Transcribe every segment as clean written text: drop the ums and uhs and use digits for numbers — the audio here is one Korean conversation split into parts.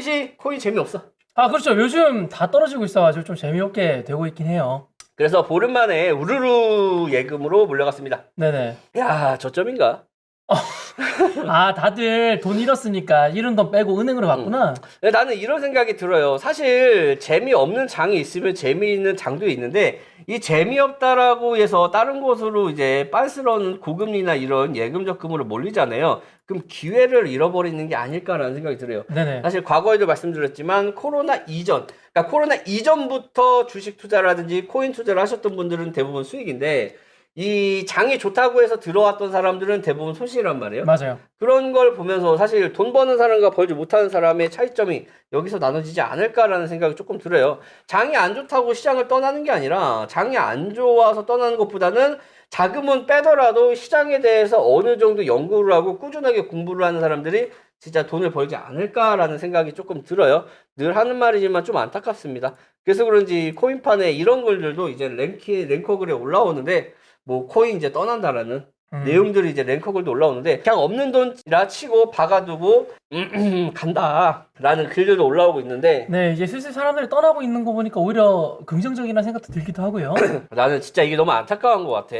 맹시 코인 재미없어. 아, 그렇죠. 요즘 다 떨어지고 있어가지고 좀 재미없게 되고 있긴 해요. 그래서 보름 만에 우르르 예금으로 몰려갔습니다. 네네. 야, 저점인가? 아, 다들 돈 잃었으니까 잃은 돈 빼고 은행으로 갔구나. 근데 나는 이런 생각이 들어요. 사실 재미없는 장이 있으면 재미있는 장도 있는데 이 재미없다라고 해서 다른 곳으로 이제 빤스런 고금리나 이런 예금 적금으로 몰리잖아요. 그럼 기회를 잃어버리는 게 아닐까라는 생각이 들어요. 네네. 사실 과거에도 말씀드렸지만 코로나 이전, 그러니까 코로나 이전부터 주식 투자라든지 코인 투자를 하셨던 분들은 대부분 수익인데 이 장이 좋다고 해서 들어왔던 사람들은 대부분 손실이란 말이에요. 맞아요. 그런 걸 보면서 사실 돈 버는 사람과 벌지 못하는 사람의 차이점이 여기서 나눠지지 않을까라는 생각이 조금 들어요. 장이 안 좋다고 시장을 떠나는 게 아니라 장이 안 좋아서 떠나는 것보다는 자금은 빼더라도 시장에 대해서 어느 정도 연구를 하고 꾸준하게 공부를 하는 사람들이 진짜 돈을 벌지 않을까라는 생각이 조금 들어요. 늘 하는 말이지만 좀 안타깝습니다. 그래서 그런지 코인판에 이런 글들도 이제 랭커글에 올라오는데 뭐 코인 이제 떠난다라는 내용들이 이제 랭커글도 올라오는데 그냥 없는 돈이라 치고 박아두고 간다라는 글들도 올라오고 있는데 네, 이제 슬슬 사람들이 떠나고 있는 거 보니까 오히려 긍정적이라는 생각도 들기도 하고요. 나는 진짜 이게 너무 안타까운 것 같아.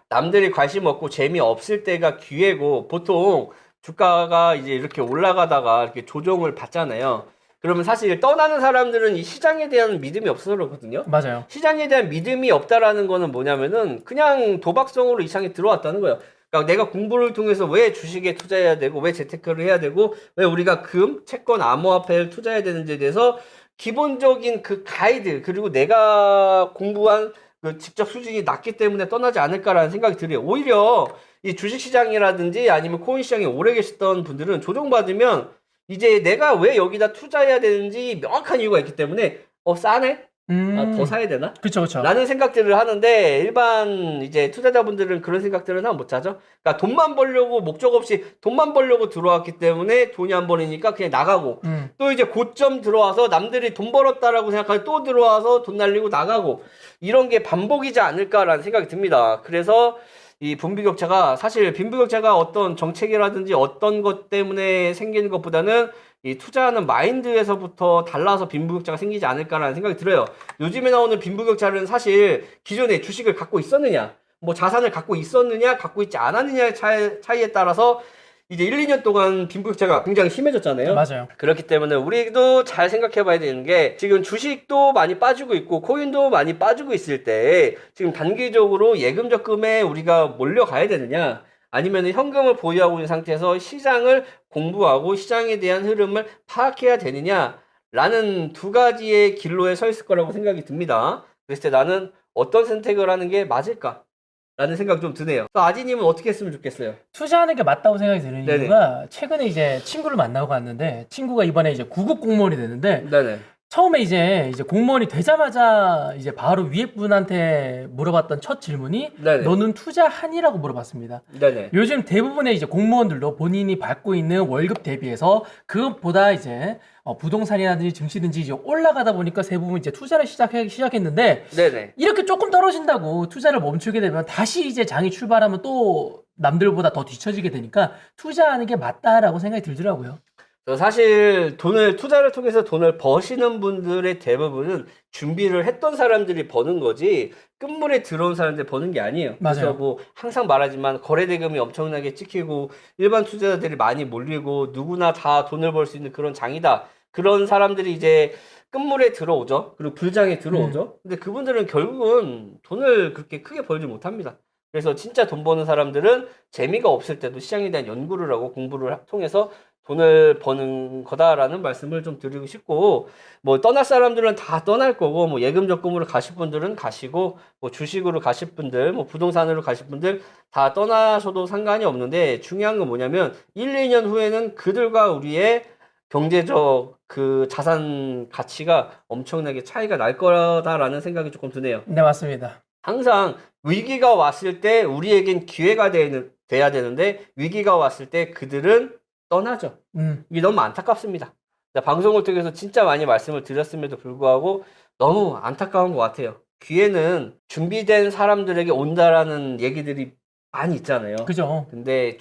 남들이 관심 없고 재미없을 때가 기회고 보통 주가가 이제 이렇게 올라가다가 이렇게 조정을 받잖아요. 그러면 사실 떠나는 사람들은 이 시장에 대한 믿음이 없어서 그렇거든요. 맞아요. 시장에 대한 믿음이 없다라는 거는 뭐냐면은 그냥 도박성으로 이 시장에 들어왔다는 거예요. 그러니까 내가 공부를 통해서 왜 주식에 투자해야 되고 왜 재테크를 해야 되고 왜 우리가 금, 채권, 암호화폐를 투자해야 되는지에 대해서 기본적인 그 가이드 그리고 내가 공부한 그 직접 수준이 낮기 때문에 떠나지 않을까라는 생각이 들어요. 오히려 이 주식시장이라든지 아니면 코인 시장에 오래 계셨던 분들은 조정받으면 이제 내가 왜 여기다 투자해야 되는지 명확한 이유가 있기 때문에 싸네? 아, 더 사야 되나? 그쵸, 그쵸. 라는 생각들을 하는데 일반 이제 투자자분들은 그런 생각들은 하면 못 하죠. 그러니까 돈만 벌려고 목적 없이 돈만 벌려고 들어왔기 때문에 돈이 안 벌리니까 그냥 나가고 또 이제 고점 들어와서 남들이 돈 벌었다라고 생각하고 또 들어와서 돈 날리고 나가고 이런 게 반복이지 않을까라는 생각이 듭니다. 그래서 이 빈부격차가 사실 빈부격차가 어떤 정책이라든지 어떤 것 때문에 생기는 것보다는 이 투자하는 마인드에서부터 달라서 빈부격차가 생기지 않을까라는 생각이 들어요. 요즘에 나오는 빈부격차는 사실 기존에 주식을 갖고 있었느냐, 뭐 자산을 갖고 있었느냐, 갖고 있지 않았느냐의 차이에 따라서 이제 1, 2년 동안 빈부격차가 굉장히 심해졌잖아요. 맞아요. 그렇기 때문에 우리도 잘 생각해 봐야 되는 게 지금 주식도 많이 빠지고 있고 코인도 많이 빠지고 있을 때 지금 단기적으로 예금 적금에 우리가 몰려가야 되느냐 아니면 현금을 보유하고 있는 상태에서 시장을 공부하고 시장에 대한 흐름을 파악해야 되느냐라는 두 가지의 길로에 서 있을 거라고 생각이 듭니다. 그랬을 때 나는 어떤 선택을 하는 게 맞을까? 라는 생각이 좀 드네요. 아지님은 어떻게 했으면 좋겠어요? 투자하는 게 맞다고 생각이 드는 네네. 이유가 최근에 이제 친구를 만나고 갔는데 친구가 이번에 이제 9급 공무원이 되는데 네네. 처음에 이제 공무원이 되자마자 이제 바로 위에 분한테 물어봤던 첫 질문이 네네. 너는 투자하니라고 물어봤습니다. 네네. 요즘 대부분의 이제 공무원들도 본인이 받고 있는 월급 대비해서 그것보다 이제 부동산이라든지 증시든지 이제 올라가다 보니까 대부분 이제 투자를 시작했는데 네네. 이렇게 조금 떨어진다고 투자를 멈추게 되면 다시 이제 장이 출발하면 또 남들보다 더 뒤처지게 되니까 투자하는 게 맞다라고 생각이 들더라고요. 사실 투자를 통해서 돈을 버시는 분들의 대부분은 준비를 했던 사람들이 버는 거지 끝물에 들어온 사람들이 버는 게 아니에요. 맞아요. 그래서 뭐 항상 말하지만 거래대금이 엄청나게 찍히고 일반 투자자들이 많이 몰리고 누구나 다 돈을 벌 수 있는 그런 장이다. 그런 사람들이 이제 끝물에 들어오죠. 그리고 불장에 들어오죠. 근데 그분들은 결국은 돈을 그렇게 크게 벌지 못합니다. 그래서 진짜 돈 버는 사람들은 재미가 없을 때도 시장에 대한 연구를 하고 공부를 통해서 돈을 버는 거다라는 말씀을 좀 드리고 싶고, 뭐 떠날 사람들은 다 떠날 거고, 뭐 예금 적금으로 가실 분들은 가시고, 뭐 주식으로 가실 분들, 뭐 부동산으로 가실 분들 다 떠나셔도 상관이 없는데 중요한 건 뭐냐면 1, 2년 후에는 그들과 우리의 경제적 그 자산 가치가 엄청나게 차이가 날 거다라는 생각이 조금 드네요. 네, 맞습니다. 항상 위기가 왔을 때 우리에겐 기회가 돼야 되는데 위기가 왔을 때 그들은 떠나죠. 이게 너무 안타깝습니다. 방송을 통해서 진짜 많이 말씀을 드렸음에도 불구하고 너무 안타까운 것 같아요. 기회는 준비된 사람들에게 온다라는 얘기들이 많이 있잖아요. 그죠. 근데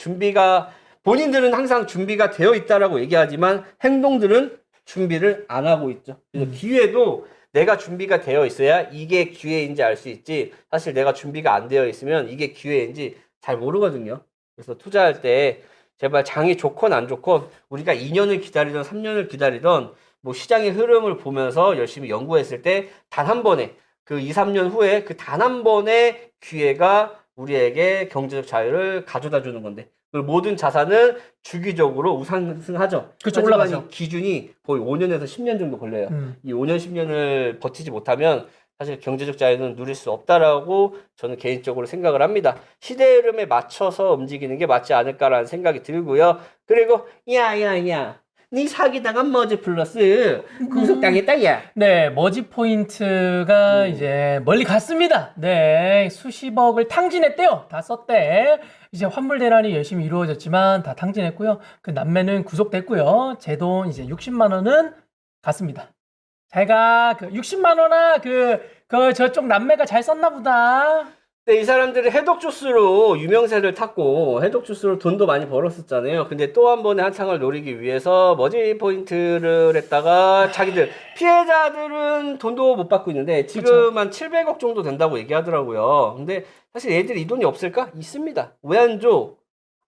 본인들은 항상 준비가 되어 있다라고 얘기하지만 행동들은 준비를 안 하고 있죠. 그래서 기회도 내가 준비가 되어 있어야 이게 기회인지 알 수 있지, 사실 내가 준비가 안 되어 있으면 이게 기회인지 잘 모르거든요. 그래서 투자할 때 제발 장이 좋건 안 좋건 우리가 2년을 기다리던 3년을 기다리던 뭐 시장의 흐름을 보면서 열심히 연구했을 때 단 한 번에 그 2, 3년 후에 그 단 한 번의 기회가 우리에게 경제적 자유를 가져다 주는 건데, 그 모든 자산은 주기적으로 우상승하죠. 그쵸, 하지만 올라가죠. 이 기준이 거의 5년에서 10년 정도 걸려요. 음. 이 5년, 10년을 버티지 못하면 사실 경제적 자유는 누릴 수 없다라고 저는 개인적으로 생각을 합니다. 시대 흐름에 맞춰서 움직이는 게 맞지 않을까라는 생각이 들고요. 그리고 야야야, 네 사기당한 머지 플러스 구속당했다 야. 네, 머지 포인트가 이제 멀리 갔습니다. 네, 수십억을 탕진했대요. 다 썼대. 이제 환불 대란이 열심히 이루어졌지만 다 탕진했고요. 그 남매는 구속됐고요. 제 돈 이제 60만 원은 갔습니다. 제가 그 60만 원아 그 저쪽 남매가 잘 썼나 보다. 근데 이 사람들이 해독 주스로 유명세를 탔고 해독 주스로 돈도 많이 벌었었잖아요. 근데 또 한 번의 한탕을 노리기 위해서 머지 포인트를 했다가 자기들 피해자들은 돈도 못 받고 있는데 지금 한 700억 정도 된다고 얘기하더라고요. 근데 사실 얘들이 이 돈이 없을까? 있습니다. 왜 안 줘?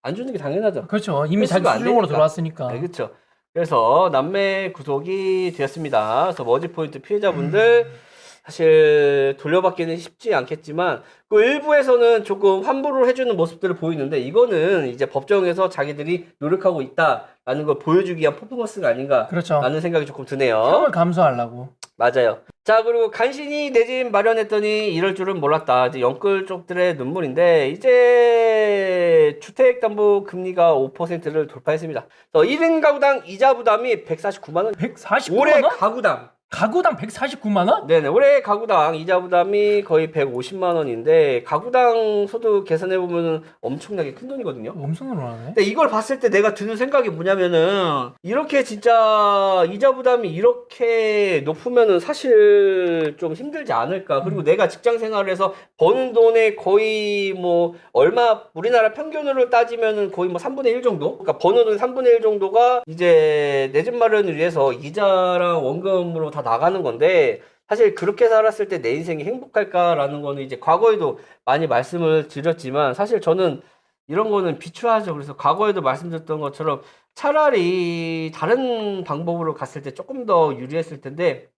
안 주는 게 당연하죠. 그렇죠. 이미 자기 횟수가 안 수중으로 되니까. 들어왔으니까. 네, 그렇죠. 그래서 남매 구속이 되었습니다. 그래서 머지 포인트 피해자분들 사실 돌려받기는 쉽지 않겠지만 그 일부에서는 조금 환불을 해주는 모습들을 보이는데, 이거는 이제 법정에서 자기들이 노력하고 있다라는 걸 보여주기 위한 퍼포먼스가 아닌가 그렇죠. 라는 생각이 조금 드네요. 형을 감수하려고. 맞아요. 자, 그리고 간신히 내 집 마련했더니 이럴 줄은 몰랐다. 이제 영끌 쪽들의 눈물인데, 이제 주택담보금리가 5%를 돌파했습니다. 1인 가구당 이자 부담이 149만 원. 149만 올해 원? 가구당. 가구당 149만 원? 네네. 올해 가구당 이자 부담이 거의 150만 원인데, 가구당 소득 계산해보면 엄청나게 큰 돈이거든요. 엄청 늘어나네. 근데 이걸 봤을 때 내가 드는 생각이 뭐냐면은, 이렇게 진짜 이자 부담이 이렇게 높으면은 사실 좀 힘들지 않을까. 그리고 내가 직장 생활을 해서 버는 돈의 거의 뭐 얼마, 우리나라 평균으로 따지면은 거의 뭐 3분의 1 정도? 그러니까 버는 돈 3분의 1 정도가 이제 내 집 마련을 위해서 이자랑 원금으로 다 나가는 건데, 사실 그렇게 살았을 때 내 인생이 행복할까라는 거는 이제 과거에도 많이 말씀을 드렸지만, 사실 저는 이런 거는 비추하죠. 그래서 과거에도 말씀드렸던 것처럼 차라리 다른 방법으로 갔을 때 조금 더 유리했을 텐데,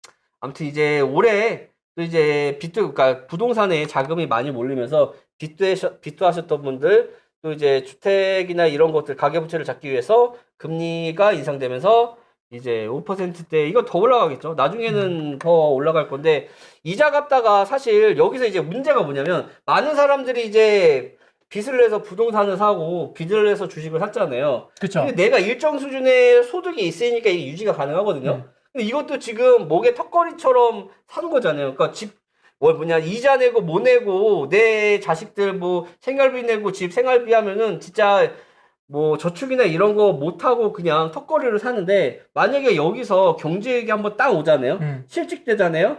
아무튼 이제 올해 또 이제 그러니까 부동산에 자금이 많이 몰리면서 빚도 하셨던 분들, 또 이제 주택이나 이런 것들 가계부채를 잡기 위해서 금리가 인상되면서 이제 5%대 이거 더 올라가겠죠. 나중에는 더 올라갈 건데, 이자 갚다가 사실 여기서 이제 문제가 뭐냐면, 많은 사람들이 이제 빚을 내서 부동산을 사고 빚을 내서 주식을 샀잖아요. 그쵸. 근데 내가 일정 수준의 소득이 있으니까 이게 유지가 가능하거든요. 근데 이것도 지금 목에 턱걸이처럼 사는 거잖아요. 그러니까 이자 내고 뭐 내고 내 자식들 뭐 생활비 내고 집 생활비 하면은 진짜 뭐 저축이나 이런 거 못하고 그냥 턱걸이를 사는데, 만약에 여기서 경제위기 한번 딱 오잖아요. 실직되잖아요.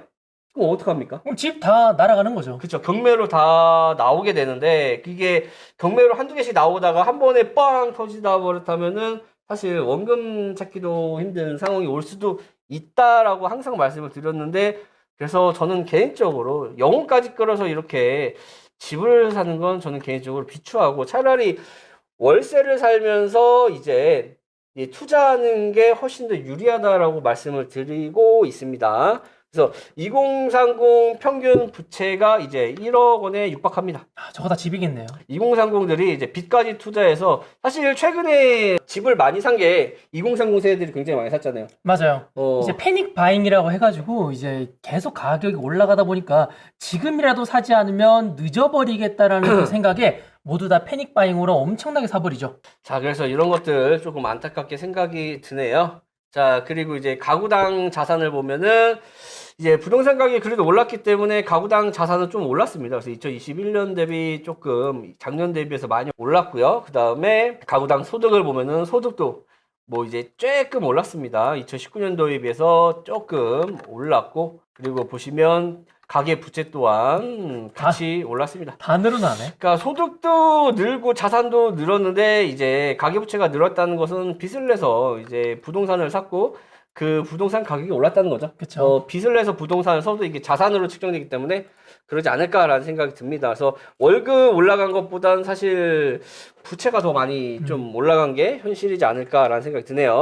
그럼 어떡합니까? 그럼 집 다 날아가는 거죠. 그쵸. 경매로 다 나오게 되는데, 그게 경매로 한두 개씩 나오다가 한 번에 빵 터지다 버릇하면은 사실 원금 찾기도 힘든 상황이 올 수도 있다라고 항상 말씀을 드렸는데, 그래서 저는 개인적으로 영혼까지 끌어서 이렇게 집을 사는 건 저는 개인적으로 비추하고, 차라리 월세를 살면서 이제 투자하는 게 훨씬 더 유리하다라고 말씀을 드리고 있습니다. 그래서 2030 평균 부채가 이제 1억 원에 육박합니다. 아, 저거 다 집이겠네요. 2030들이 이제 빚까지 투자해서, 사실 최근에 집을 많이 산 게 2030 세대들이 굉장히 많이 샀잖아요. 맞아요. 이제 패닉 바잉이라고 해가지고 이제 계속 가격이 올라가다 보니까 지금이라도 사지 않으면 늦어버리겠다라는 그 생각에 모두 다 패닉 바잉으로 엄청나게 사버리죠. 자, 그래서 이런 것들 조금 안타깝게 생각이 드네요. 자, 그리고 이제 가구당 자산을 보면은 이제 부동산 가격이 그래도 올랐기 때문에 가구당 자산은 좀 올랐습니다. 그래서 2021년 대비 조금 작년 대비해서 많이 올랐고요. 그 다음에 가구당 소득을 보면은 소득도 뭐 이제 조금 올랐습니다. 2019년도에 비해서 조금 올랐고, 그리고 보시면 가계 부채 또한 같이 올랐습니다. 다 늘어나네. 그러니까 소득도 늘고 자산도 늘었는데, 이제 가계부채가 늘었다는 것은 빚을 내서 이제 부동산을 샀고, 그 부동산 가격이 올랐다는 거죠. 그쵸. 빚을 내서 부동산을 써도 이게 자산으로 측정되기 때문에 그러지 않을까라는 생각이 듭니다. 그래서 월급 올라간 것보다는 사실 부채가 더 많이 좀 올라간 게 현실이지 않을까라는 생각이 드네요.